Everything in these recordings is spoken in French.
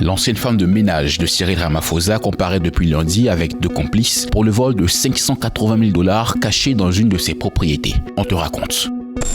L'ancienne femme de ménage de Cyril Ramaphosa comparaît depuis lundi avec 2 complices pour le vol de 580 000 $ cachés dans une de ses propriétés. On te raconte.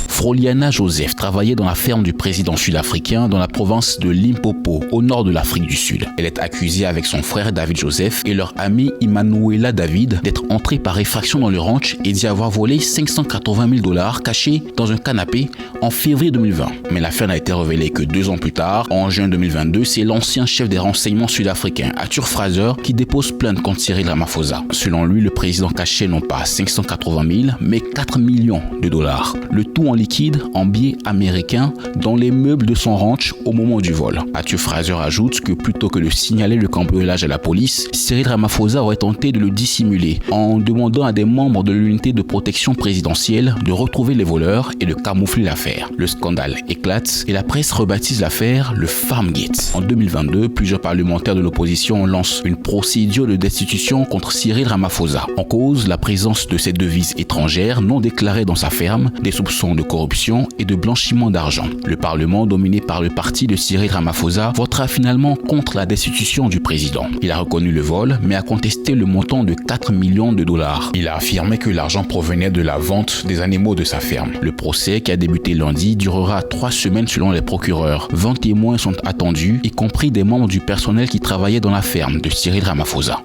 Froliana Joseph travaillait dans la ferme du président sud-africain dans la province de Limpopo, au nord de l'Afrique du Sud. Elle est accusée avec son frère David Joseph et leur amie Emmanuela David d'être entrés par effraction dans le ranch et d'y avoir volé 580 000 $ cachés dans un canapé en février 2020. Mais l'affaire n'a été révélée que 2 ans plus tard. En juin 2022, c'est l'ancien chef des renseignements sud-africains, Arthur Fraser, qui dépose plainte contre Cyril Ramaphosa. Selon lui, le président cachait non pas 580 000, mais 4 millions de dollars. Le tout en liquide en billets américains dans les meubles de son ranch au moment du vol. Arthur Fraser ajoute que plutôt que de signaler le cambriolage à la police, Cyril Ramaphosa aurait tenté de le dissimuler en demandant à des membres de l'unité de protection présidentielle de retrouver les voleurs et de camoufler l'affaire. Le scandale éclate et la presse rebaptise l'affaire le Farmgate. En 2022, plusieurs parlementaires de l'opposition lancent une procédure de destitution contre Cyril Ramaphosa. En cause, la présence de ces devises étrangères non déclarées dans sa ferme, des soupçons de corruption et de blanchiment d'argent. Le Parlement, dominé par le parti de Cyril Ramaphosa, votera finalement contre la destitution du président. Il a reconnu le vol, mais a contesté le montant de 4 millions de dollars. Il a affirmé que l'argent provenait de la vente des animaux de sa ferme. Le procès, qui a débuté lundi, durera 3 semaines selon les procureurs. 20 témoins sont attendus, y compris des membres du personnel qui travaillait dans la ferme de Cyril Ramaphosa.